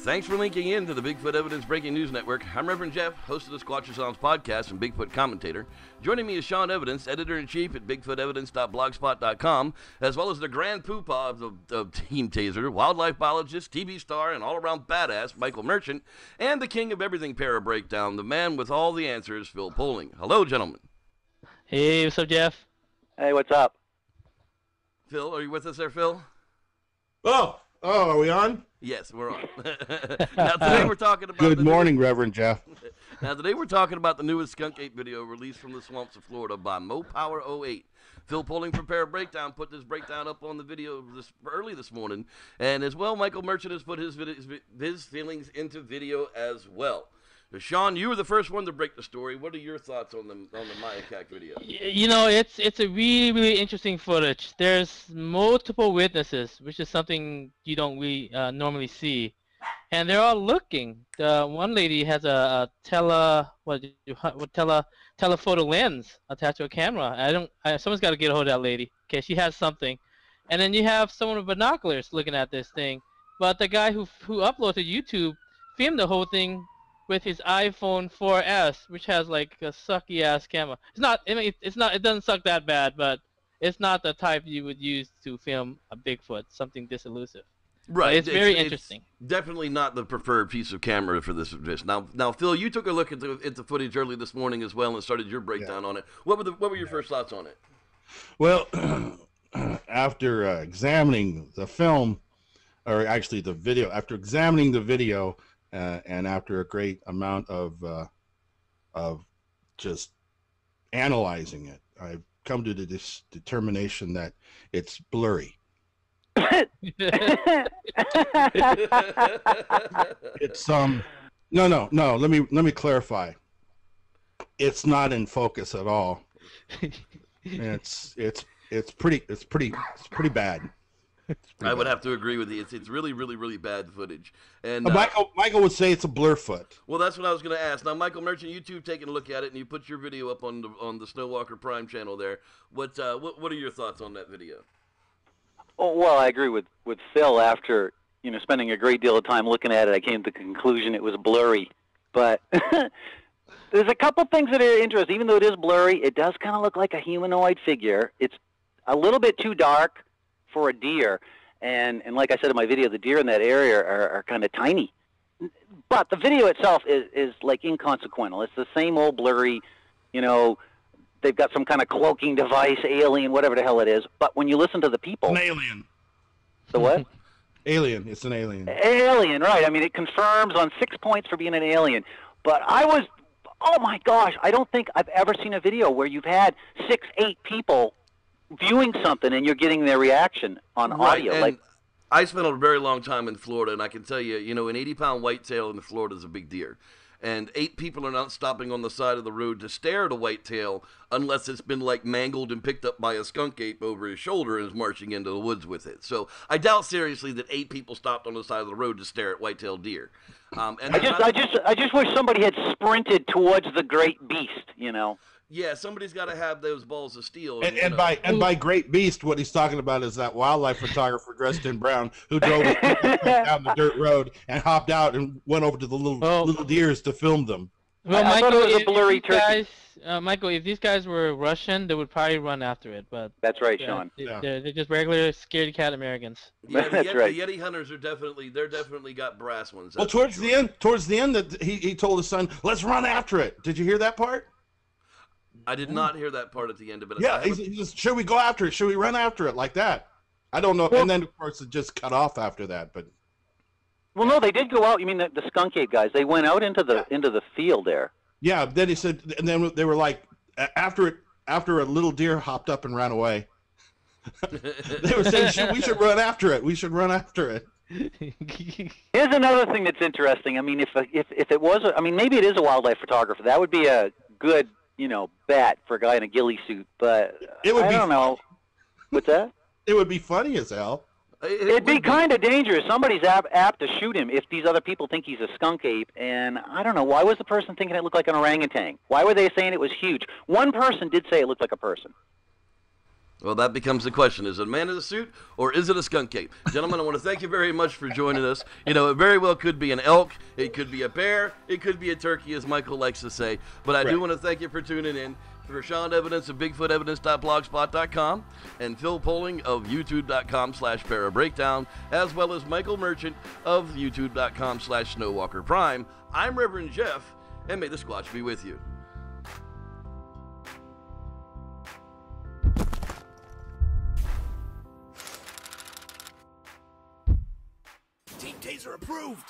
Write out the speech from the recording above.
Thanks for linking in to the Bigfoot Evidence Breaking News Network. I'm Reverend Jeff, host of the Squatcher Sounds podcast and Bigfoot commentator. Joining me is Sean Evidence, editor-in-chief at BigfootEvidence.blogspot.com, as well as the grand poobah of Team Taser, wildlife biologist, TV star, and all-around badass, Michael Merchant, and the king of everything Parabreakdown, the man with all the answers, Phil Poling. Hello, gentlemen. Hey, what's up, Jeff? Hey, what's up? Phil, are you with us there, Phil? Oh, are we on? Yes, we're on. Now, today we're talking about... Good morning, Reverend Jeff. Now, today we're talking about the newest Skunk Ape video released from the swamps of Florida by MoPower08. Phil Poling from Breakdown put this breakdown up on the video early this morning. And as well, Michael Merchant has put his feelings into video as well. So, Sean, you were the first one to break the story. What are your thoughts on the Myakka video? You know, it's a really, really interesting footage. There's multiple witnesses, which is something you don't really normally see. And they're all looking. The one lady has a telephoto lens attached to a camera. Someone's got to get a hold of that lady. Okay, she has something. And then you have someone with binoculars looking at this thing. But the guy who uploaded to YouTube filmed the whole thing with his iPhone 4S, which has like a sucky ass camera. It doesn't suck that bad, but it's not the type you would use to film a Bigfoot, something this elusive. Right. It's very interesting. It's definitely not the preferred piece of camera for this fish. Now, Phil, you took a look at the footage early this morning as well and started your breakdown on it. What were your first thoughts on it? Well, after examining the film, or actually the video, after examining the video, and after a great amount of just analyzing it, I've come to this determination that it's blurry. It's no. Let me clarify. It's not in focus at all. It's pretty bad. I would have to agree with you. It's really, really, really bad footage. And Michael would say it's a blur foot. Well, that's what I was going to ask. Now, Michael Merchant, you two taking a look at it, and you put your video up on the SnowwalkerPrime channel there. What are your thoughts on that video? Oh, well, I agree with Phil. After spending a great deal of time looking at it, I came to the conclusion it was blurry. But there's a couple things that are interesting. Even though it is blurry, it does kind of look like a humanoid figure. It's a little bit too dark for a deer, and like I said in my video, the deer in that area are kind of tiny. But the video itself is like inconsequential. It's the same old blurry, they've got some kind of cloaking device, alien, whatever the hell it is. But when you listen to the people... An alien. The what? Alien. It's an alien. Alien, right. I mean, it confirms on 6 points for being an alien. But oh my gosh, I don't think I've ever seen a video where you've had 6, 8 people viewing something and you're getting their reaction on audio. And I spent a very long time in Florida, and I can tell you, an 80-pound whitetail in Florida is a big deer. And 8 people are not stopping on the side of the road to stare at a whitetail unless it's been like mangled and picked up by a skunk ape over his shoulder and is marching into the woods with it. So I doubt seriously that 8 people stopped on the side of the road to stare at whitetail deer. I just wish somebody had sprinted towards the great beast, Yeah, somebody's got to have those balls of steel. And by great beast, what he's talking about is that wildlife photographer dressed in brown who drove down the dirt road and hopped out and went over to the little deers to film them. Well, I thought it was a blurry turkey. Michael, if these guys were Russian, they would probably run after it. But that's right, Sean. They're just regular scaredy cat Americans. Yeah, that's right. The Yeti hunters are definitely got brass ones. Well, towards the end, that he told his son, "Let's run after it." Did you hear that part? I did not hear that part at the end of it. Yeah, he just, should we go after it? Should we run after it like that? I don't know. And then, of course, it just cut off after that. But well, no, they did go out. You mean the skunk ape guys? They went out into the field there. Yeah. Then he said, and then they were like, after a little deer hopped up and ran away. They were saying, we should run after it. We should run after it. Here's another thing that's interesting. I mean, if it was, maybe it is a wildlife photographer. That would be a good, bet for a guy in a ghillie suit. But I don't know. What's that? It would be funny as hell. It'd be kind of dangerous. Somebody's apt to shoot him if these other people think he's a skunk ape. And I don't know. Why was the person thinking it looked like an orangutan? Why were they saying it was huge? One person did say it looked like a person. Well, that becomes the question. Is it a man in a suit or is it a skunk cape? Gentlemen, I want to thank you very much for joining us. You know, it very well could be an elk. It could be a bear. It could be a turkey, as Michael likes to say. But I do want to thank you for tuning in. For Sean Evidence of BigfootEvidence.blogspot.com and Phil Poling of YouTube.com/parabreakdown, as well as Michael Merchant of YouTube.com/SnowwalkerPrime, I'm Reverend Jeff, and may the Squatch be with you. Team Taser approved!